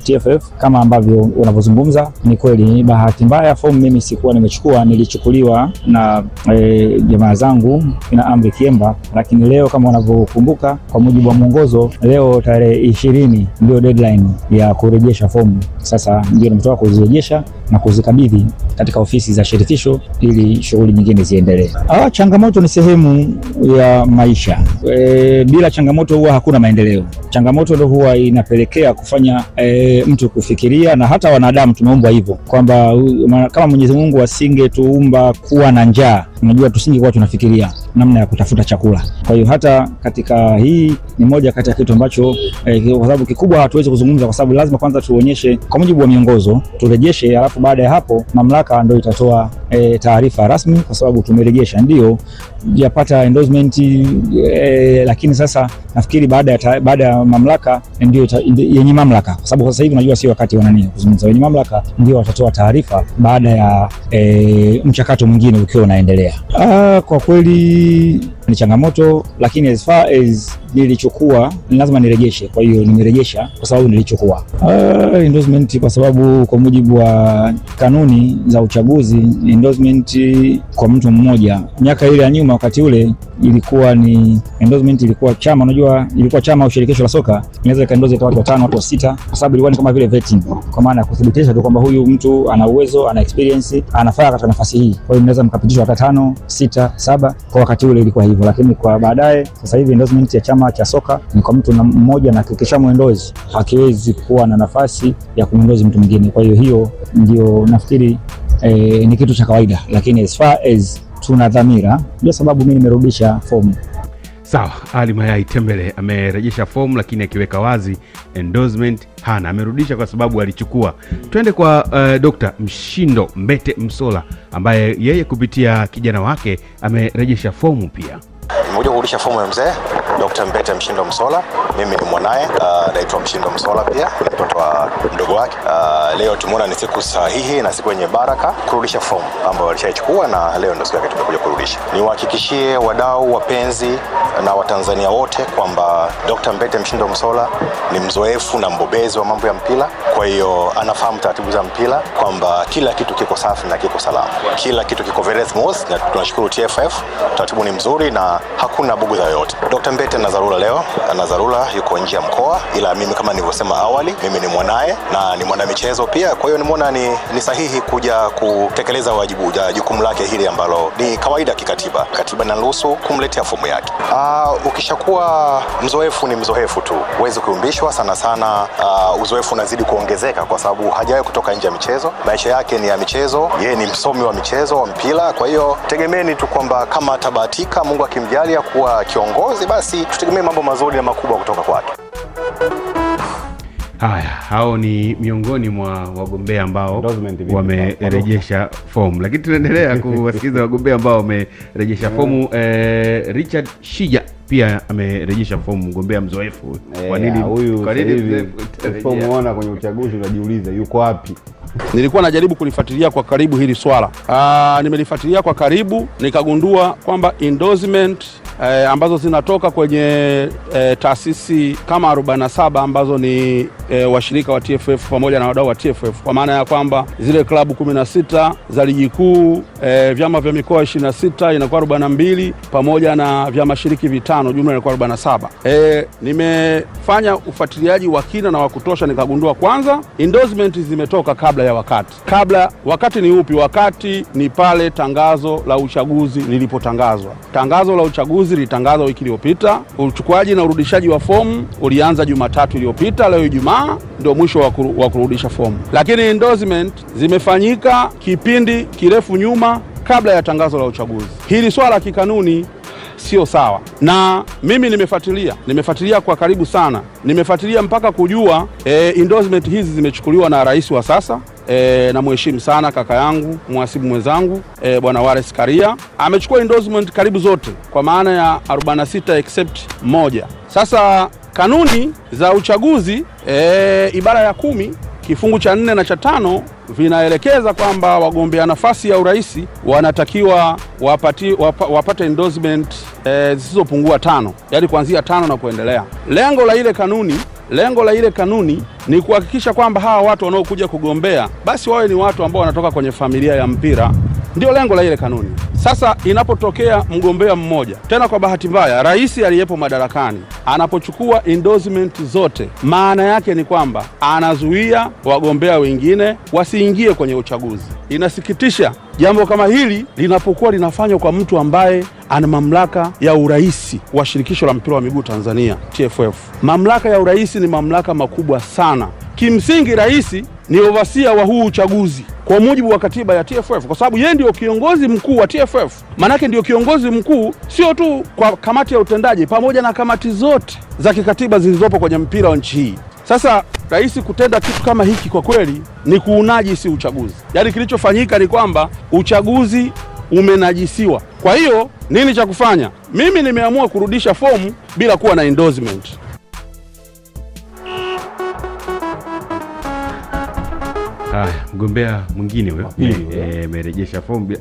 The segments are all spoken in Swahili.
TFF kama ambavyo unavyozungumza ni kweli. Bahati mbaya fomu mimi sikuwa nimechukua, nilichukuliwa na jamaa zangu na Amri Kiemba, lakini leo kama unavyokumbuka kwa mujibu wa mwongozo, leo tarehe 20 ndio deadline ya kurejesha fomu. Sasa ndio nimetoka kuzirejesha na kuzikabidhi katika ofisi za shirikisho ili shughuli nyingine ziendelee. Changamoto ni sehemu ya maisha. Bila changamoto huwa hakuna maendeleo. Changamoto ndio huwa inapelekea kufanya mtu kufikiria, na hata wanadamu tumeumbwa hivyo kwamba kama Mwenyezi Mungu asingetuumba kuwa na njaa, unajua tusingekuwa tunafikiria namna ya kutafuta chakula. Kwa hiyo hata katika hii ni moja kati ya kitu ambacho kwa sababu kikubwa hatuwezi kuzungumza, kwa sababu lazima kwanza tuonyeshe kwa mujibu wa miongozo, turejeshe, alafu baada ya hapo mamlaka ndio itatoa taarifa rasmi, kwa sababu tumerejesha ndio yapata endorsement, lakini sasa nafikiri baada ya mamlaka ndio yenye mamlaka, kwa sababu sasa hivi unajua sio wakati wa nani kuzungumza. Wenye mamlaka ndio watatoa taarifa baada ya mchakato mwingine ukiwa unaendelea. Kwa kweli ni changamoto, lakini as far as nilichukua lazima nirejeshe. Kwa hiyo nimerejesha kwa sababu nilichukua endorsement, kwa sababu kwa mujibu wa kanuni za uchaguzi endorsement kwa mtu mmoja. Miaka ile ya nyuma wakati ule ilikuwa ni endorsement, ilikuwa chama, unajua ilikuwa chama au shirikisho la soka inaweza kaendorse watu 5 watu 6, kwa sababu ilikuwa ni kama vile vetting, kwa maana ya kudhibitisha tu kwamba huyu mtu ana uwezo, ana experience, anafaa katika nafasi hii. Kwa hiyo mnaweza mkapitishwa hata 5, 6, 7. Kwa wakati ule ilikuwa hivyo, lakini kwa baadaye sasa hivi endorsement ya chama cha soka ni kwa mtu mmoja, na kikishamuendorse hakiwezi kuwa na nafasi ya kumuendorse mtu mwingine. Kwa hiyo ndio nafikiri ni kitu cha kawaida, lakini as far as tuna dhamira, ndio sababu mimi nimerudisha fomu. Sawa, Ali Mayai Tembele amerejesha fomu, lakini akiweka wazi endorsement hana, amerudisha kwa sababu alichukua. Twende kwa Dr. Mshindo Mbete Msola ambaye yeye kupitia kijana wake amerejesha fomu pia. Nimekuja kurudisha fomu ya mzee Dr. Mbete Mshindo Msola. Mimi ni mwanae, naitwa Mshindo Msola, pia ni mtoto wa mdogo wake. Leo tumeona ni siku sahihi na siku yenye baraka kurudisha fomu ambayo walishaichukua, na leo ndio siku yake tumekuja kurudisha. Niwahakikishie wadau, wapenzi na Watanzania wote kwamba Dr. Mbete Mshindo Msola ni mzoefu na mbobezi wa mambo ya mpira. Kwa hiyo anafahamu taratibu za mpira, kwamba kila kitu kiko safi na kiko salama. Kila kitu kiko very smooth, na tunashukuru TFF, taratibu ni mzuri na hakuna bughudha yoyote. Dr. Mbete na dharura leo, ana dharura, yuko nje ya mkoa, ila mimi kama nilivyosema awali, mimi ni mwanae na ni mwanamichezo pia. Kwa hiyo nimeona ni sahihi kuja kutekeleza jukumu lake hili ambalo ni kawaida kikatiba. Katiba inaruhusu kumletea fomu yake. Ukishakuwa mzoefu ni mzoefu tu, huwezi kuumbishwa sana. Uzoefu unazidi kuongezeka kwa sababu hajawahi kutoka nje ya michezo. Maisha yake ni ya michezo, yeye ni msomi wa michezo wa mpira. Kwa hiyo tegemeni tu kwamba kama atabahatika, Mungu akimjalia kuwa kiongozi, basi tutegemee mambo mazuri na makubwa kutoka kwake. Haya, hao ni miongoni mwa wagombea ambao wamerejesha fomu, lakini tunaendelea kuwasikiliza wagombea ambao wamerejesha fomu. Richard Shija pia amerejesha fomu, mgombea mzoefu. Kwa nini fomu muona kwenye uchaguzi unajiuliza yuko wapi? Nilikuwa najaribu kulifuatilia kwa karibu hili swala. Nimelifuatilia kwa karibu, nikagundua kwamba endorsement ambazo zinatoka kwenye taasisi kama 47 ambazo ni washirika wa TFF pamoja na wadau wa TFF, kwa maana ya kwamba zile klabu 16 za ligi kuu, vyama vya mikoa 26 inakuwa 42, pamoja na vyama shiriki 5, jumla inakuwa 47. Nimefanya ufuatiliaji wa kina na wa kutosha, nikagundua kwanza endorsement zimetoka kabla ya wakati. Wakati ni upi? Wakati ni pale tangazo la uchaguzi lilipotangazwa. Tangazo la uchaguzi lilitangazwa wiki iliyopita. Uchukuaji na urudishaji wa fomu ulianza Jumatatu iliyopita. Leo Ijumaa ndio mwisho wa kurudisha fomu. Lakini endorsement zimefanyika kipindi kirefu nyuma kabla ya tangazo la uchaguzi. Hili swala kikanuni sio sawa. Na mimi nimefuatilia kwa karibu sana. Nimefuatilia mpaka kujua endorsement hizi zimechukuliwa na rais wa sasa, na mheshimu sana kaka yangu, mhasibu mwenzangu, Bwana Wallace Karia. Amechukua endorsement karibu zote kwa maana ya 46 except moja. Sasa kanuni za uchaguzi ibara ya 10 kifungu cha 4 na cha 5 vinaelekeza kwamba wagombea nafasi ya urais wanatakiwa wapate endorsement zisizopungua 5, yaani kuanzia 5 na kuendelea. Lengo la ile kanuni lengo la ile kanuni ni kuhakikisha kwamba hawa watu wanaokuja kugombea basi wawe ni watu ambao wanatoka kwenye familia ya mpira. Ndio lengo la ile kanuni. Sasa inapotokea mgombea mmoja, tena kwa bahati mbaya rais aliyepo madarakani anapochukua endorsement zote, maana yake ni kwamba anazuia wagombea wengine wasiingie kwenye uchaguzi. Inasikitisha jambo kama hili linapokuwa linafanywa kwa mtu ambaye ana mamlaka ya uraisi wa shirikisho la mpira wa miguu Tanzania, TFF. Mamlaka ya uraisi ni mamlaka makubwa sana. Kimsingi rais ni overseer wa huu uchaguzi kwa mujibu wa katiba ya TFF, kwa sababu yeye ndio kiongozi mkuu wa TFF. Manake ndio kiongozi mkuu sio tu kwa kamati ya utendaji, pamoja na kamati zote za kikatiba zilizopo kwenye mpira wa nchi hii. Sasa rais kutenda kitu kama hiki kwa kweli ni kuunajisi uchaguzi. Yaani kilichofanyika ni kwamba uchaguzi umenajisiwa. Kwa hiyo nini cha kufanya? Mimi nimeamua kurudisha fomu bila kuwa na endorsement. Mgombea mwingine huyo amerejesha fomu.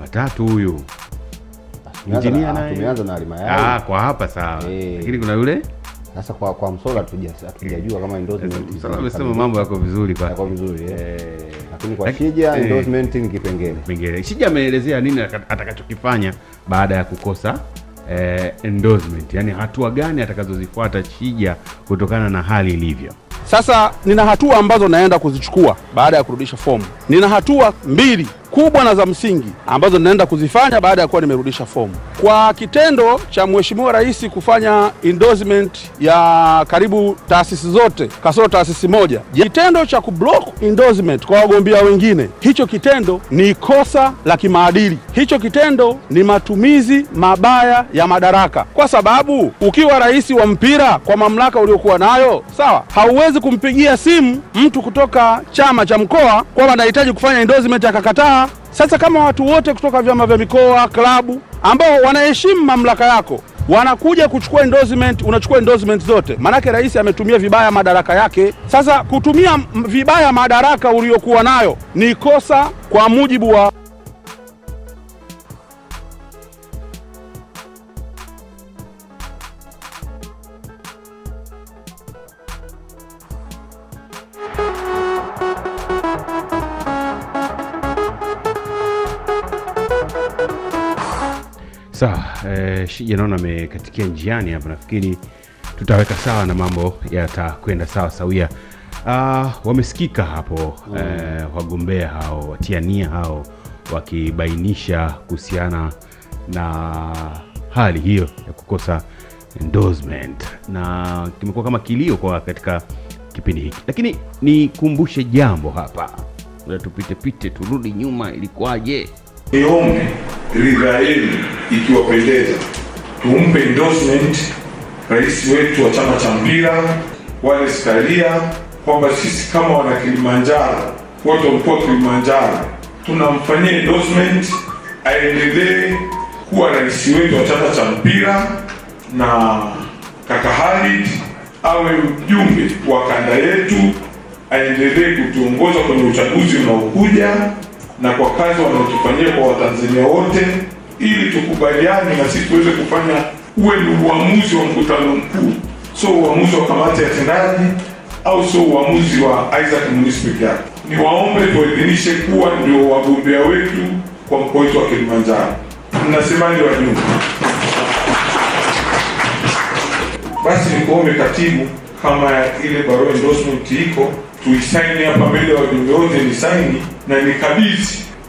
Watatu huyu. Injinia naye. Tumeanza na Halima Yai. Kwa hapa sawa. Lakini kuna yule sasa kwa Msola hatujajua kama endorsement. Msola amesema mambo yako vizuri kwa. Yako vizuri lakini kwa Shija endorsement ni kipengele. Shija ameelezea nini atakachokifanya baada ya kukosa endorsement. Yaani hatua gani atakazozifuata Shija kutokana na hali ilivyo. Sasa nina hatua ambazo naenda kuzichukua baada ya kurudisha fomu. Nina hatua mbili kubwa na za msingi ambazo naenda kuzifanya baada ya kuwa nimerudisha fomu. Kwa kitendo cha Mheshimiwa Rais kufanya endorsement ya karibu taasisi zote kasoro taasisi moja, kitendo cha kublock endorsement kwa wagombea wengine, hicho kitendo ni kosa la kimaadili. Hicho kitendo ni matumizi mabaya ya madaraka, kwa sababu ukiwa rais wa mpira kwa mamlaka uliokuwa nayo, sawa, hauwezi kumpigia simu mtu kutoka chama cha mkoa kwamba anahitaji kufanya endorsement akakataa. Sasa kama watu wote kutoka vyama vya mikoa, klabu ambao wanaheshimu mamlaka yako wanakuja kuchukua endorsement, unachukua endorsement zote, manake rais ametumia vibaya madaraka yake. Sasa kutumia vibaya madaraka uliokuwa nayo ni kosa kwa mujibu wa Sawa, Shija naona amekatikia njiani hapa, nafikiri tutaweka sawa na mambo yatakwenda sawa sawia. Wamesikika hapo wagombea hao, watiania hao wakibainisha kuhusiana na hali hiyo ya kukosa endorsement, na kimekuwa kama kilio kwa katika kipindi hiki. Lakini nikumbushe jambo hapa, tupite turudi nyuma, ilikuwaje? Niombe ridhaa yenu ikiwapendeza, tumpe endorsement rais wetu wa chama cha mpira Wallace Karia, kwamba sisi kama wana Kilimanjaro, watu wa mkoa Kilimanjaro, tunamfanyia endorsement aendelee kuwa rais wetu wa chama cha mpira, na kaka Khalid awe mjumbe wa kanda yetu, aendelee kutuongoza kwenye uchaguzi unaokuja na kwa kazi wanaotufanyia kwa Watanzania wote, ili tukubaliane na sisi tuweze kufanya uwe ni uamuzi wa mkutano mkuu, sio uamuzi wa kamati ya tendaji au sio uamuzi wa Isaac Munisi peke yake. Niwaombe tuidhinishe kuwa ndio wagombea wetu kwa mkoa wetu wa Kilimanjaro. Mnasemaje wajumbe? Basi nikuombe katibu, kama ile barua endorsement iko, tuisaini hapa mbele ya wajumbe wote, ni saini na nikabidhi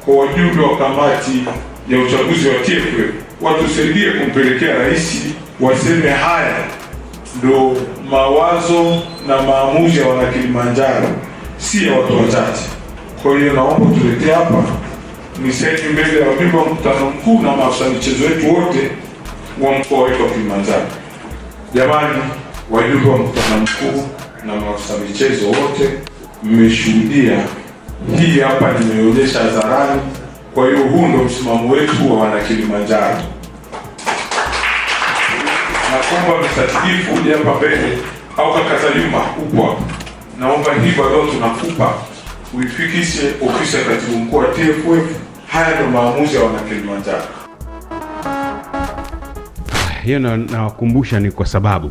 kwa wajumbe wa kamati ya uchaguzi wa TFF, watusaidie kumpelekea rais, waseme haya ndo mawazo na maamuzi ya wana Kilimanjaro, si ya watu wachache. Kwa hiyo naomba tuletee hapa ni saini mbele ya wajumbe wa mkutano mkuu na maafisa michezo wetu wote wa mkoa wetu wa Kilimanjaro. Jamani, wajumbe wa mkutano mkuu na maafisa michezo wote, mmeshuhudia hii hapa, nimeonyesha hadharani. Kwa hiyo huu ndio msimamo wetu wa wana Kilimanjaro. Naomba msatifu uje hapa mbele, au kaka Zayuma upo. Naomba hii barua tunakupa uifikishe ofisi ya katibu mkuu wa TFF. Haya ndio maamuzi ya wana Kilimanjaro. hiyo nawakumbusha ni kwa sababu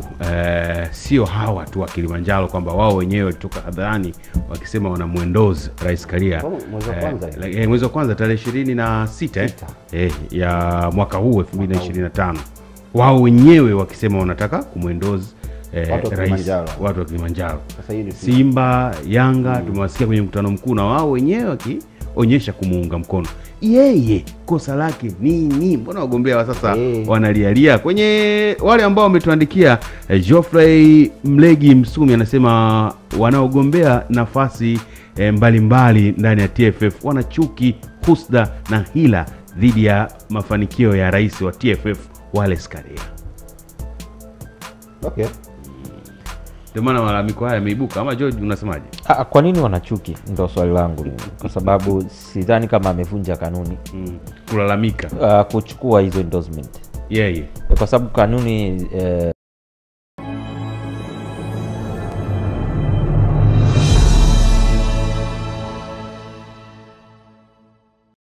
sio hawa tu wa Kilimanjaro kwamba wao wenyewe walitoka hadharani wakisema wanamuendoze Rais Karia mwezi wa kwanza tarehe 26 ya mwaka huu 2025. Wao wenyewe wakisema wanataka kumuendoze watu wa Kilimanjaro. Simba, Yanga tumewasikia kwenye mkutano mkuu na wao wenyewe wakionyesha kumuunga mkono. Yeye kosa lake nini? Mbona wagombea wa sasa wanalialia? Kwenye wale ambao wametuandikia, Geoffrey Mlegi Msumi anasema wanaogombea nafasi mbalimbali ndani ya TFF wana chuki, husda na hila dhidi ya mafanikio ya rais wa TFF Wallace Karia. Okay. Ndio maana malalamiko haya yameibuka. Ama George unasemaje? Kwa nini wanachuki? Ndio swali langu. Kwa sababu sidhani kama amevunja kanuni kulalamika kuchukua hizo endorsement. Yeye. Kwa sababu kanuni